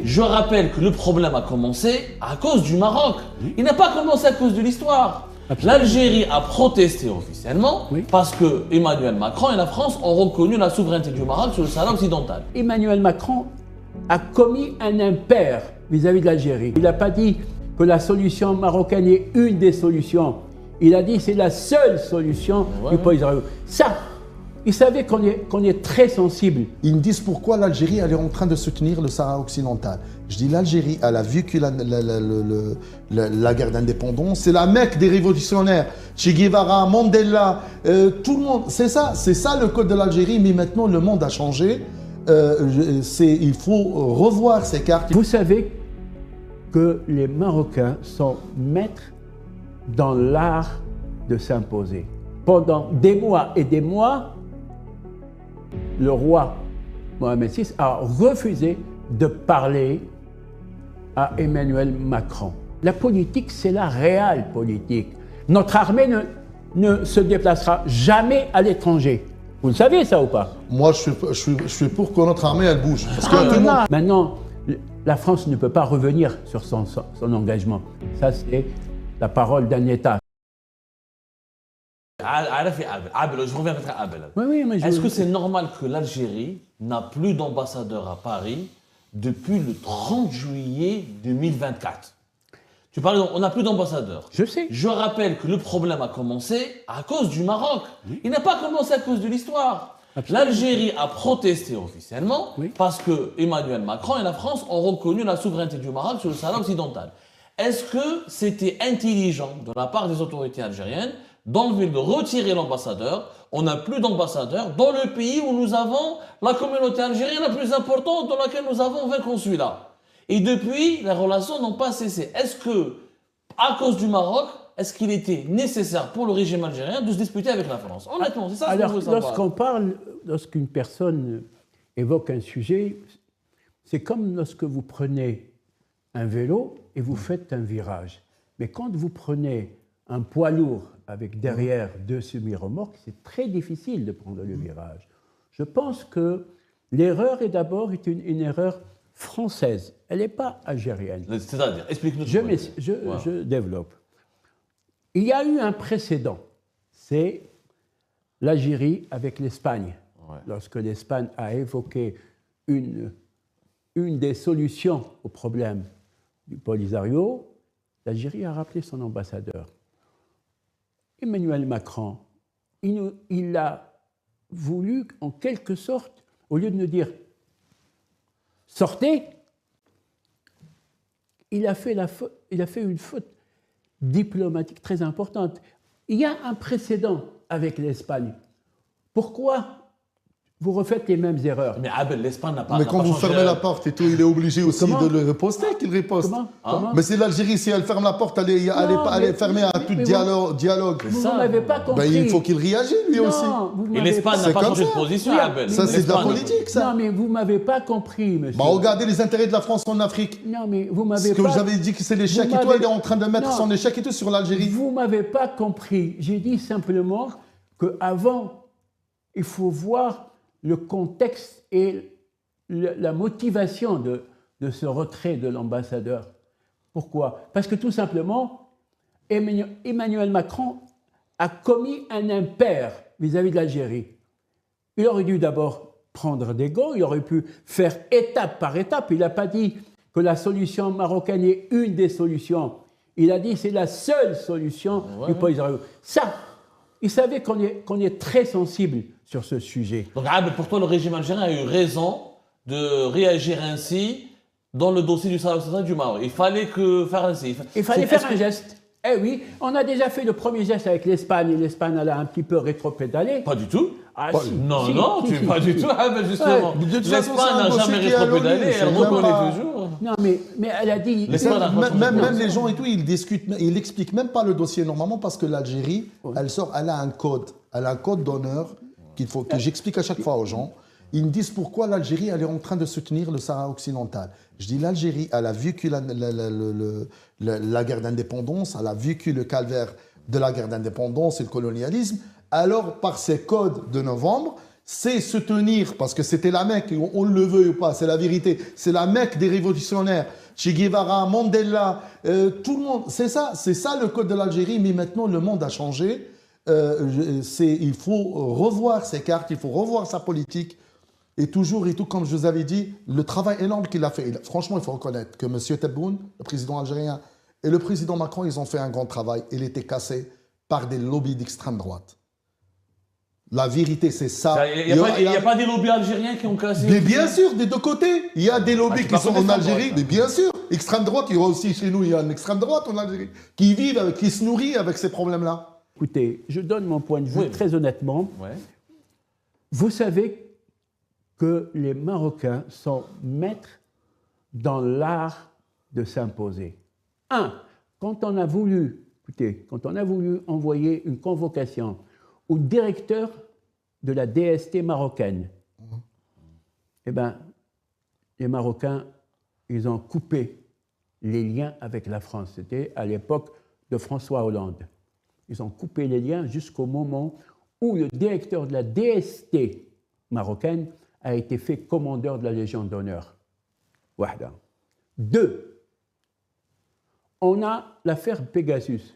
Je rappelle que le problème a commencé à cause du Maroc. Il n'a pas commencé à cause de l'histoire. L'Algérie a protesté officiellement parce que Emmanuel Macron et la France ont reconnu la souveraineté du Maroc sur le Sahara occidental. Emmanuel Macron a commis un impair vis-à-vis de l'Algérie. Il n'a pas dit que la solution marocaine est une des solutions. Il a dit que c'est la seule solution du Polisario. Ça, il savait qu'on est très sensible. Ils me disent pourquoi l'Algérie elle est en train de soutenir le Sahara occidental. Je dis l'Algérie, elle a vécu la guerre d'indépendance. C'est la Mecque des révolutionnaires. Che Guevara, Mandela, tout le monde. C'est ça le code de l'Algérie. Mais maintenant, le monde a changé. Il faut revoir ces cartes. Vous savez que les Marocains sont maîtres dans l'art de s'imposer. Pendant des mois et des mois, le roi Mohamed VI a refusé de parler à Emmanuel Macron. La politique, c'est la réelle politique. Notre armée ne se déplacera jamais à l'étranger. Vous le savez ça ou pas? Moi, je suis pour que notre armée, elle bouge. Parce que tout le monde... Maintenant, la France ne peut pas revenir sur son engagement. Ça, c'est la parole d'un État. Je reviens à Abel. Est-ce que c'est normal que l'Algérie n'a plus d'ambassadeur à Paris depuis le 30 juillet 2024? Tu parles, on n'a plus d'ambassadeur. Je sais. Je rappelle que le problème a commencé à cause du Maroc. Il n'a pas commencé à cause de l'histoire. L'Algérie a protesté officiellement parce que Emmanuel Macron et la France ont reconnu la souveraineté du Maroc sur le Sahara occidental. Est-ce que c'était intelligent de la part des autorités algériennes d'enlever, de retirer l'ambassadeur? On n'a plus d'ambassadeur dans le pays où nous avons la communauté algérienne la plus importante, dans laquelle nous avons 20 consulats. Et depuis, les relations n'ont pas cessé. Est-ce que, à cause du Maroc, est-ce qu'il était nécessaire pour le régime algérien de se disputer avec la France? Honnêtement, c'est ça ce que je veux savoir. Lorsqu'une personne évoque un sujet, c'est comme lorsque vous prenez un vélo et vous faites un virage. Mais quand vous prenez un poids lourd avec derrière deux semi-remorques, c'est très difficile de prendre le virage. Je pense que l'erreur est d'abord une erreur française. Elle n'est pas algérienne. C'est-à-dire, explique-nous. Je développe. Il y a eu un précédent. C'est l'Algérie avec l'Espagne. Lorsque l'Espagne a évoqué une des solutions au problème du Polisario, l'Algérie a rappelé son ambassadeur. Emmanuel Macron, il a voulu, en quelque sorte, au lieu de nous dire « sortez », il a fait une faute diplomatique très importante. Il y a un précédent avec l'Espagne. Pourquoi vous refaites les mêmes erreurs? Mais Abel, l'Espagne n'a pas... Mais quand vous fermez la porte et tout, il est obligé aussi de le riposter qu'il riposte. Comment Mais c'est l'Algérie, si elle ferme la porte, elle est fermée à tout dialogue. Vous ne m'avez pas compris. Ben, il faut qu'il réagisse lui aussi. Et l'Espagne n'a pas changé de position, Abel. Ça, c'est de la politique, ça. Non, mais vous ne m'avez pas compris, monsieur. Bah, regardez les intérêts de la France en Afrique. Non, mais vous m'avez Ce que pas... vous avez dit que c'est l'échec et tout, il est en train de mettre son échec et tout sur l'Algérie. Vous ne m'avez pas compris. J'ai dit simplement qu'avant, il faut voir le contexte et la motivation de ce retrait de l'ambassadeur. Pourquoi? Parce que tout simplement, Emmanuel Macron a commis un impair vis-à-vis de l'Algérie. Il aurait dû d'abord prendre des gants, il aurait pu faire étape par étape. Il n'a pas dit que la solution marocaine est une des solutions. Il a dit que c'est la seule solution du Polisario. Ça, il savait qu'on est très sensible sur ce sujet. Donc, pour toi, le régime algérien a eu raison de réagir ainsi dans le dossier du Sahara occidental du Maroc. Il fallait faire ainsi. Il fallait faire un geste. Eh oui, on a déjà fait le premier geste avec l'Espagne. L'Espagne, elle a un petit peu rétropédalé. Pas du tout. Ah, pas, si, non, si, non, si, tu si, pas si, du si. tout. Ah, ben justement, l'Espagne n'a jamais rétropédalé, elle reconnaît toujours. Non, mais elle a dit... Même les gens et tout, ils expliquent même pas le dossier normalement parce que l'Algérie, elle a un code. Elle a un code d'honneur que j'explique à chaque fois aux gens. Ils me disent pourquoi l'Algérie elle est en train de soutenir le Sahara occidental. Je dis l'Algérie, elle a vécu la guerre d'indépendance, elle a vécu le calvaire de la guerre d'indépendance et le colonialisme. Alors, par ces codes de novembre, c'est se tenir, parce que c'était la Mecque, on le veut ou pas, c'est la vérité, c'est la Mecque des révolutionnaires. Che Guevara, Mandela, tout le monde, c'est ça le code de l'Algérie, mais maintenant le monde a changé. Il faut revoir ses cartes, il faut revoir sa politique. Et toujours, et tout, comme je vous avais dit, le travail énorme qu'il a fait. Franchement, il faut reconnaître que M. Tebboune, le président algérien, et le président Macron, ils ont fait un grand travail. Il était cassé par des lobbies d'extrême droite. La vérité, c'est ça. Il n'y a pas des lobbies algériens qui ont cassé? Mais bien sûr, des deux côtés. Il y a des lobbies qui sont en Algérie, mais bien sûr. Extrême droite, il y aura aussi chez nous, il y a une extrême droite en Algérie, qui se nourrit avec ces problèmes-là. Écoutez, je donne mon point de vue très honnêtement. Ouais. Vous savez que les Marocains sont maîtres dans l'art de s'imposer. Quand on a voulu envoyer une convocation au directeur de la DST marocaine, eh bien, les Marocains, ils ont coupé les liens avec la France. C'était à l'époque de François Hollande. Ils ont coupé les liens jusqu'au moment où le directeur de la DST marocaine a été fait commandeur de la Légion d'honneur. Wahda. 2. On a l'affaire Pegasus.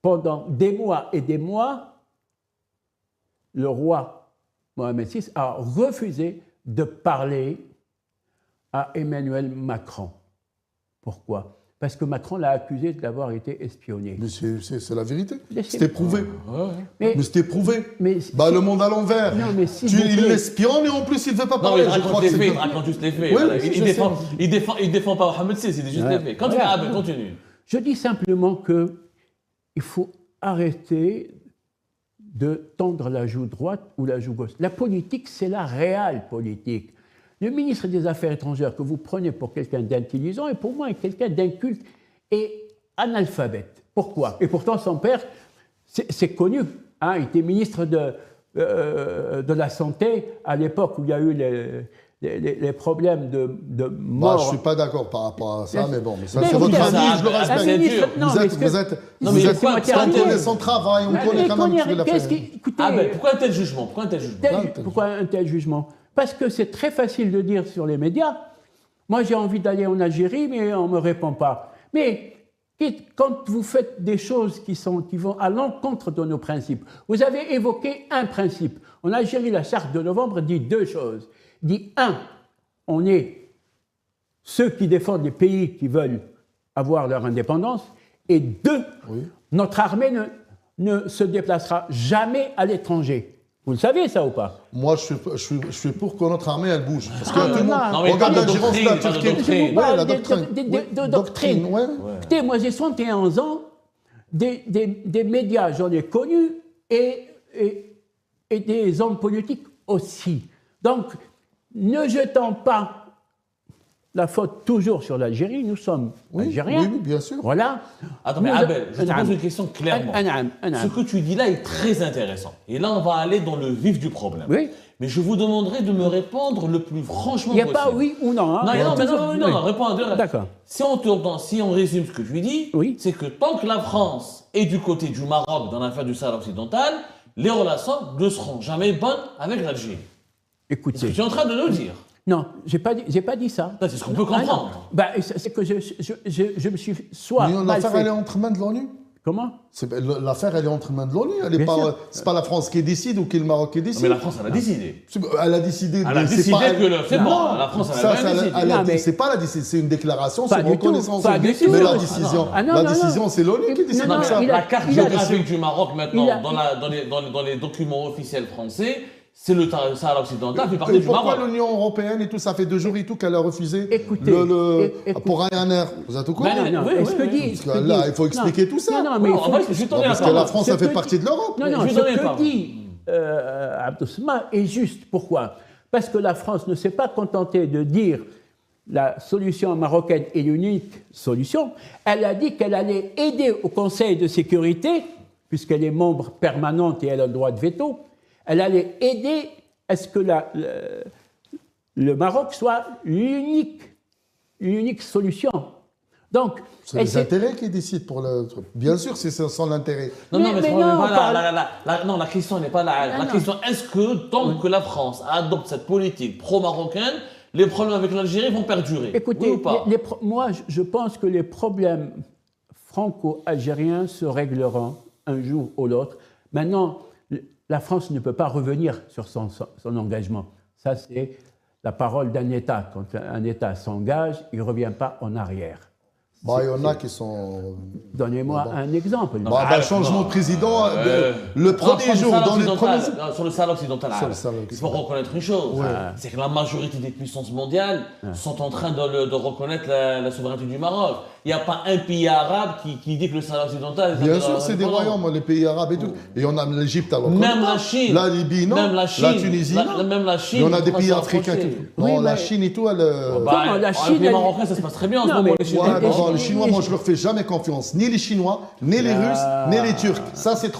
Pendant des mois et des mois, le roi Mohamed VI a refusé de parler à Emmanuel Macron. Pourquoi? Parce que Macron l'a accusé d'avoir été espionné. Mais c'est la vérité. C'était prouvé. Mais c'était prouvé. Mais le monde à l'envers. Non, mais si il l'espionne et en plus il ne veut pas parler. Non, il raconte juste les faits. Il défend pas Mohamed VI, il dit juste les faits. Continue. Je dis simplement qu'il faut arrêter de tendre la joue droite ou la joue gauche. La politique, c'est la réelle politique. Le ministre des Affaires étrangères que vous prenez pour quelqu'un d'intelligent et pour moi est quelqu'un d'inculte et analphabète. Pourquoi? Et pourtant son père, c'est connu, il était ministre de la Santé à l'époque où il y a eu les problèmes de mort. Je ne suis pas d'accord par rapport à ça, mais bon, ça c'est votre ami, je le respecte. Vous êtes on connaît son travail, on connaît quand même ce qu'il a fait. Pourquoi un tel jugement? Pourquoi un tel jugement? Parce que c'est très facile de dire sur les médias, moi j'ai envie d'aller en Algérie, mais on ne me répond pas. Mais quand vous faites des choses qui vont à l'encontre de nos principes, vous avez évoqué un principe. En Algérie, la charte de novembre dit 2 choses. Dit 1, on est ceux qui défendent les pays qui veulent avoir leur indépendance, et 2, notre armée ne se déplacera jamais à l'étranger. Vous le savez, ça ou pas? Moi, je suis pour que notre armée, elle bouge. Parce que regarde la Turquie. De doctrine. Écoutez, moi, j'ai 71 ans, des médias, j'en ai connu, et des hommes politiques aussi. Donc, ne jetons pas la faute toujours sur l'Algérie, nous sommes algériens. Oui, bien sûr. Voilà. Attends, mais Abel, je te pose une question clairement. Ce que tu dis là est très intéressant. Et là, on va aller dans le vif du problème. Oui. Mais je vous demanderai de me répondre le plus franchement possible. Il n'y a pas oui ou non. Non, réponds à deux. D'accord. Si on résume ce que tu dis, c'est que tant que la France est du côté du Maroc dans l'affaire du Sahara occidental, les relations ne seront jamais bonnes avec l'Algérie. Écoutez. C'est ce que tu es en train de nous dire. Non, j'ai pas dit ça. C'est ce qu'on peut comprendre. C'est que je me suis soit mais l'affaire, elle est entre mains de l'ONU. Comment? L'affaire, elle est entre mains de l'ONU. C'est pas la France qui décide ou qui le Maroc qui décide. Mais la France, elle a décidé. Elle a décidé. Elle a décidé que c'est bon. La France, elle a décidé. C'est pas la décision, c'est une déclaration sur reconnaissance. Mais la décision, c'est l'ONU qui décide ça. La carte géographique du Maroc maintenant, dans les documents officiels français, c'est le Sahara occidental fait partie du Maroc. Pourquoi l'Union européenne et tout, ça fait 2 jours et tout qu'elle a refusé pour Ryanair? Vous êtes au courant? Là, il faut expliquer tout ça. Parce que la France, ça fait partie de l'Europe. Non, ce que dit Abdousma est juste. Pourquoi? Parce que la France ne s'est pas contentée de dire la solution marocaine est l'unique solution. Elle a dit qu'elle allait aider au Conseil de sécurité, puisqu'elle est membre permanente et elle a le droit de veto. Elle allait aider à ce que le Maroc soit l'unique solution. Donc, C'est les intérêts qui décident pour le truc. Bien sûr, c'est son intérêt. Non, non, mais mais c'est non, pas pas- non, la question n'est pas là. La question, est-ce que tant que la France adopte cette politique pro-marocaine, les problèmes avec l'Algérie vont perdurer? écoutez, oui ou pas? moi, je pense que les problèmes franco-algériens se régleront un jour ou l'autre. Maintenant, la France ne peut pas revenir sur son engagement. Ça, c'est la parole d'un État. Quand un État s'engage, il ne revient pas en arrière. Bah, il y en a qui sont... Donnez-moi un exemple. changement de président, le premier jour, dans les premiers... Sur le Sahel occidental, Sur le Sahel il faut reconnaître une chose, c'est que la majorité des puissances mondiales sont en train de reconnaître la souveraineté du Maroc. Il n'y a pas un pays arabe qui dit que le Sahel occidental... Bien sûr, c'est des royaumes, les pays arabes et tout. Et on a l'Égypte, alors... Même la Chine. La Libye, non. Même la Chine. La Tunisie, non. Même la Chine. Et on a des pays sont africains approchés. qui... Non, la Chine et tout, elle... Comment la Chine, les elle- Marocains, ça se passe très bien en ce Non, moment. mais- les Chinois. Ouais, non, les Chinois, moi je leur fais jamais confiance. Ni les Chinois, ni les Russes, ni les Turcs. Ça, c'est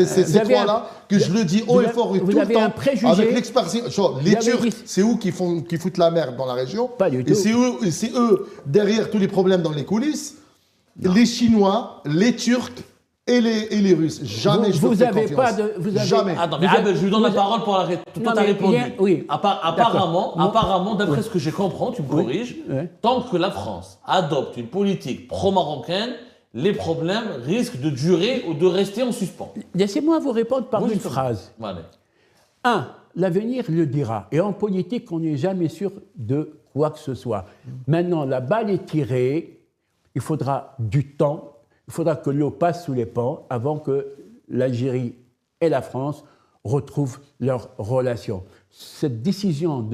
ces avez trois-là que je le dis haut et fort et tout vous le avez temps. un préjugé. Avec l'expérience. Les avez Turcs, dit- c'est eux qui foutent la merde dans la région. Pas du Et tout. c'est eux derrière tous les problèmes dans les coulisses. Les Chinois, les Turcs et les Russes. Jamais je leur Vous fais avez confiance. pas de... vous avez- Jamais. Attends, mais Vous Abel, je lui donne la vous- parole pour arrêter. Toi, Non, t'as mais répondu. rien- oui. Apparemment, d'après ce que j'ai compris, tu me corriges, Oui. tant que la France adopte une politique pro-marocaine, les problèmes risquent de durer ou de rester en suspens. Laissez-moi vous répondre par Oui, une justement. phrase. Allez. Un, l'avenir le dira. Et en politique, on n'est jamais sûr de quoi que ce soit. Maintenant, la balle est tirée, il faudra du temps, il faudra que l'eau passe sous les ponts avant que l'Algérie et la France retrouvent leur relation. Cette décision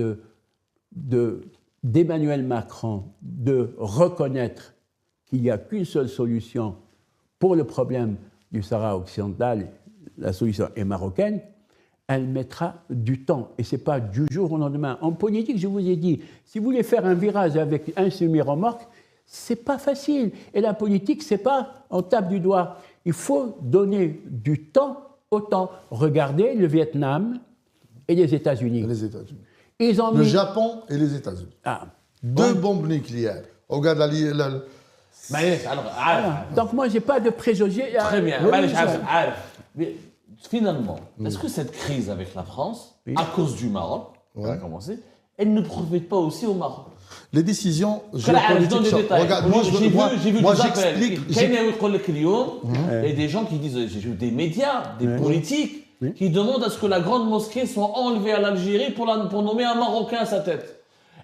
d'Emmanuel Macron de reconnaître qu'il n'y a qu'une seule solution pour le problème du Sahara occidental, la solution est marocaine, elle mettra du temps. Et ce n'est pas du jour au lendemain. En politique, je vous ai dit, si vous voulez faire un virage avec un semi-remorque, ce n'est pas facile. Et la politique, ce n'est pas on tape du doigt. Il faut donner du temps au temps. Regardez le Vietnam et les États-Unis. Les États-Unis. Ils ont Le mis... Japon et les États-Unis. Ah, Deux bombes nucléaires. Regarde Mais alors, voilà. Donc moi, je n'ai pas de préjugés. très bien. Oui, Allez, oui, mais finalement, est-ce que cette crise avec la France, Oui. à cause du Maroc, on va commencer, elle ne profite pas aussi au Maroc? Les décisions Je donne géopolitiques. des détails. Regarde, moi, j'ai vu moi, des appels. j'explique. Il y a des gens qui disent, j'ai vu des médias, des politiques, qui demandent à ce que la grande mosquée soit enlevée à l'Algérie pour nommer un Marocain à sa tête.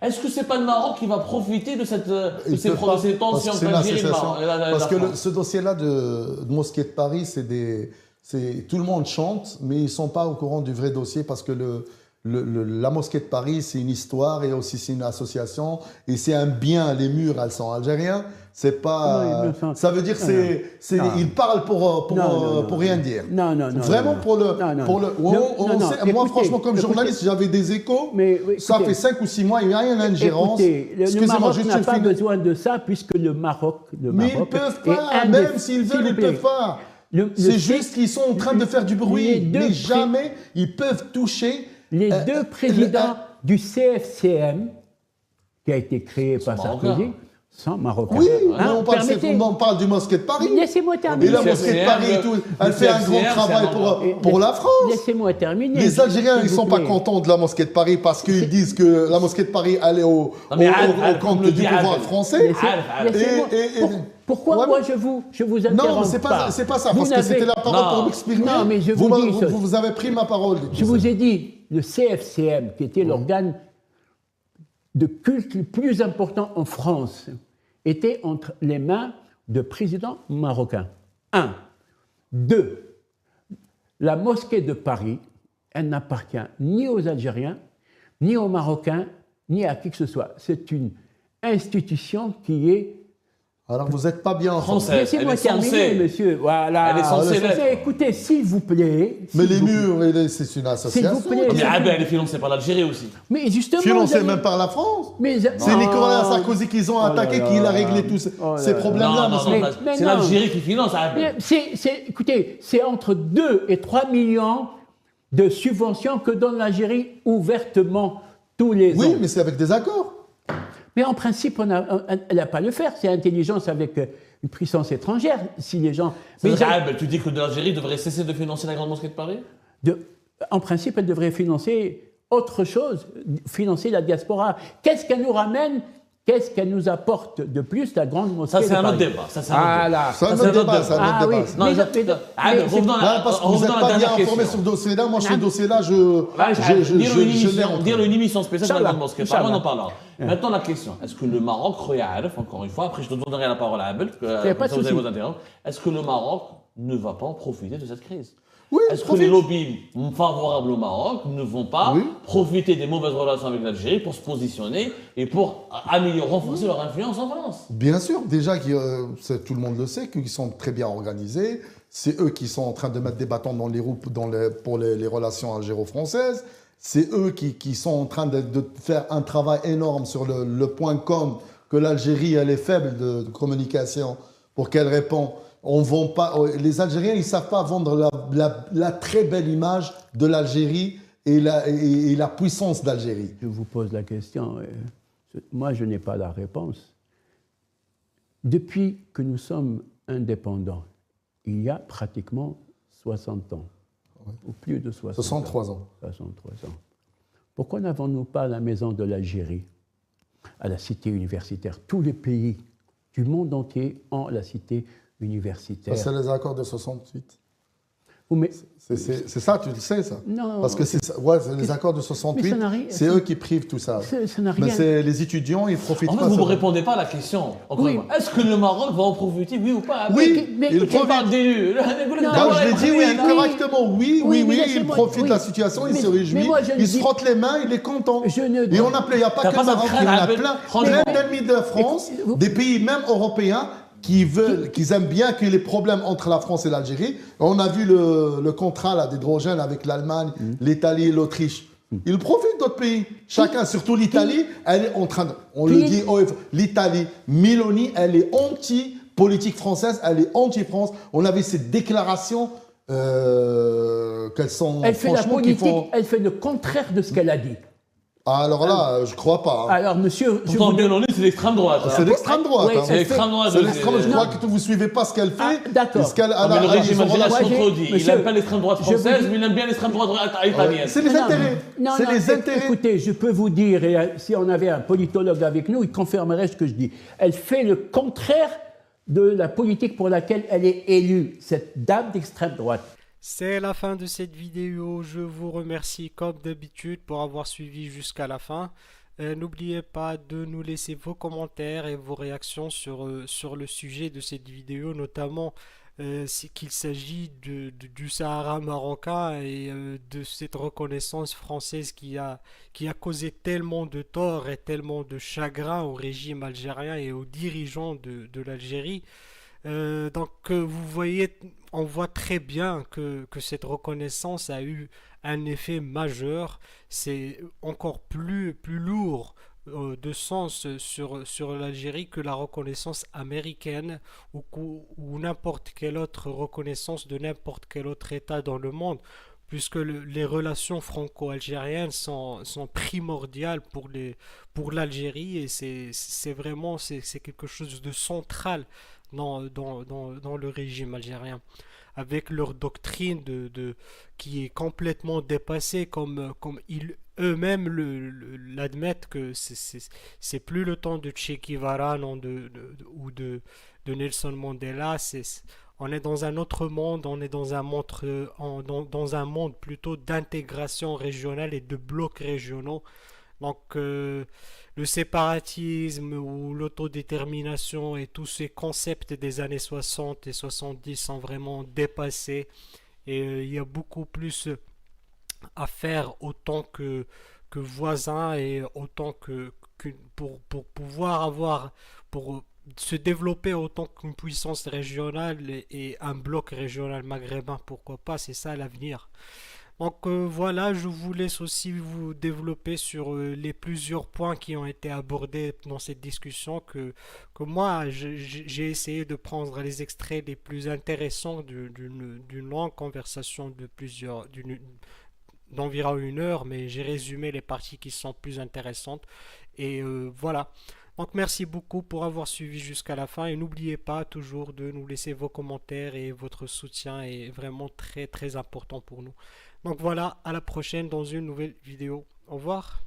Est-ce que c'est pas le Maroc qui va profiter de ces tensions entre l'Algérie et la Parce que France? ce dossier-là de Mosquée de Paris, tout le monde chante, mais ils ne sont pas au courant du vrai dossier parce que la Mosquée de Paris, c'est une histoire et aussi c'est une association et c'est un bien. Les murs, elles sont algériens. C'est pas. Oui, ça veut dire que ils parlent pour rien dire. Non. Vraiment pour le. Moi, franchement, comme journaliste, j'avais des échos. Mais, oui, ça écoutez, fait 5 ou 6 mois, il n'y a rien d'ingérence. Écoutez, le Maroc n'a pas besoin de ça puisque le Maroc. Mais ils ne peuvent pas, même s'ils veulent, ils ne peuvent pas. C'est juste qu'ils sont en train de faire du bruit. Mais jamais ils peuvent toucher. Les deux présidents du CFCM, qui a été créé par Sarkozy, sont marocains. Oui, on parle du Mosquée de Paris. Laissez-moi terminer. Et la Mosquée de Paris, elle fait un grand travail pour la France. Laissez-moi terminer. Les Algériens, ils ne sont pas contents de la Mosquée de Paris parce qu'ils disent que la Mosquée de Paris allait au compte du pouvoir français. Pourquoi moi je vous interromps Non, c'est pas ça, parce que c'était la parole pour m'exprimer. Non, mais je vous dis... Vous avez pris ma parole. Je vous ai dit, le CFCM, qui était l'organe de culte le plus important en France, était entre les mains de présidents marocains. 1. 2. La mosquée de Paris, elle n'appartient ni aux Algériens, ni aux Marocains, ni à qui que ce soit. C'est une institution qui est... Alors vous n'êtes pas bien en français. Laissez-moi terminer, monsieur. Voilà. Elle est censée l'être. Écoutez, s'il vous plaît... Mais les murs, c'est une association. S'il vous plaît. Mais elle est financée par l'Algérie aussi. Mais justement... Financée même par la France. C'est Nicolas Sarkozy qu'ils ont attaqué, qui a réglé tous ces problèmes-là. Non, c'est l'Algérie qui finance. Écoutez, c'est entre 2 et 3 millions de subventions que donne l'Algérie ouvertement tous les ans. Oui, mais c'est avec des accords. Mais en principe, elle n'a pas à le faire. C'est intelligence avec une puissance étrangère. Si les gens. Mais tu dis que l'Algérie devrait cesser de financer la Grande Mosquée de Paris? En principe, elle devrait financer autre chose, financer la diaspora. Qu'est-ce qu'elle nous ramène? Qu'est-ce qu'elle nous apporte de plus, la Grande Mosquée de Paris? Ça, c'est un autre débat. C'est un autre débat. Ah oui. Revenons parce que vous n'êtes pas bien informé sur le dossier-là. Moi, ce dossier-là, dire une émission spéciale sur la Grande Mosquée. On en parlera. Maintenant, la question. Est-ce que le Maroc, encore une fois, après je te donnerai la parole à Abel, vous allez vous interrompre. Est-ce que le Maroc ne va pas en profiter de cette crise? Oui, est-ce que les lobbies favorables au Maroc ne vont pas profiter des mauvaises relations avec l'Algérie pour se positionner et pour renforcer leur influence en France? Bien sûr, déjà, tout le monde le sait, qu'ils sont très bien organisés. C'est eux qui sont en train de mettre des bâtons dans les roues pour les relations algéro-françaises. C'est eux qui sont en train de faire un travail énorme sur le point com, que l'Algérie elle est faible de communication pour qu'elle réponde. Les Algériens, ils ne savent pas vendre la très belle image de l'Algérie et la puissance d'Algérie. Je vous pose la question. Moi, je n'ai pas la réponse. Depuis que nous sommes indépendants, il y a pratiquement 60 ans, ou plus de 60 63 ans. 63 ans. Pourquoi n'avons-nous pas la maison de l'Algérie, à la cité universitaire? Tous les pays du monde entier ont la cité universitaire. Ça, c'est les accords de 68. Mais c'est ça, tu le sais, ça? Non. Parce que c'est les accords de 68, c'est eux qui privent tout ça. Ça n'a rien. Mais c'est les étudiants, ils profitent pas. En fait, vous ne répondez pas à la question. Est-ce que le Maroc va en profiter, oui ou pas? Oui, il profite d'élus. Je l'ai dit, oui, correctement. Oui, il profite de la situation, il se réjouit, il se frotte les mains, il est content. Et il n'y a pas que le Maroc, il y en a plein d'ennemis de France, des pays même européens, qui aiment bien qu'il y ait les problèmes entre la France et l'Algérie. On a vu le contrat d'hydrogène avec l'Allemagne, l'Italie et l'Autriche. Ils profitent d'autres pays. Chacun, surtout l'Italie, elle est en train de... On le dit, l'Italie, Meloni, elle est anti-politique française, elle est anti-France. On avait cette déclaration qu'elles sont... Elle fait la politique, elle fait le contraire de ce qu'elle a dit. Alors là, je crois pas. Alors, monsieur... Meloni, c'est l'extrême droite. C'est l'extrême droite. C'est l'extrême droite. Je crois que vous ne suivez pas ce qu'elle fait. D'accord. Mais le régime algérien se contredit. Il n'aime pas l'extrême droite française, mais il aime bien l'extrême droite italienne. C'est les intérêts. C'est les intérêts. Écoutez, je peux vous dire, et si on avait un politologue avec nous, il confirmerait ce que je dis. Elle fait le contraire de la politique pour laquelle elle est élue, cette dame d'extrême droite. C'est la fin de cette vidéo. Je vous remercie comme d'habitude pour avoir suivi jusqu'à la fin. N'oubliez pas de nous laisser vos commentaires et vos réactions sur le sujet de cette vidéo, notamment qu'il s'agit du Sahara marocain et de cette reconnaissance française qui a causé tellement de tort et tellement de chagrin au régime algérien et aux dirigeants de l'Algérie. Donc vous voyez, on voit très bien que cette reconnaissance a eu un effet majeur. C'est encore plus lourd de sens sur l'Algérie que la reconnaissance américaine ou n'importe quelle autre reconnaissance de n'importe quel autre État dans le monde, puisque les relations franco-algériennes sont primordiales pour l'Algérie et c'est vraiment quelque chose de central dans le régime algérien, avec leur doctrine qui est complètement dépassée, comme ils eux-mêmes l'admettent, que c'est plus le temps de Che Guevara ou de Nelson Mandela. On est dans un autre monde, on est dans un monde plutôt d'intégration régionale et de blocs régionaux. Donc le séparatisme ou l'autodétermination et tous ces concepts des années 60 et 70 sont vraiment dépassés et il y a beaucoup plus à faire autant que voisins et autant pour pouvoir pour se développer autant qu'une puissance régionale et un bloc régional maghrébin, pourquoi pas, c'est ça l'avenir. Donc voilà, je vous laisse aussi vous développer sur les plusieurs points qui ont été abordés dans cette discussion que moi j'ai essayé de prendre les extraits les plus intéressants d'une longue conversation d'environ 1 heure, mais j'ai résumé les parties qui sont plus intéressantes et voilà. Donc merci beaucoup pour avoir suivi jusqu'à la fin et n'oubliez pas toujours de nous laisser vos commentaires et votre soutien est vraiment très très important pour nous. Donc voilà, à la prochaine dans une nouvelle vidéo. Au revoir.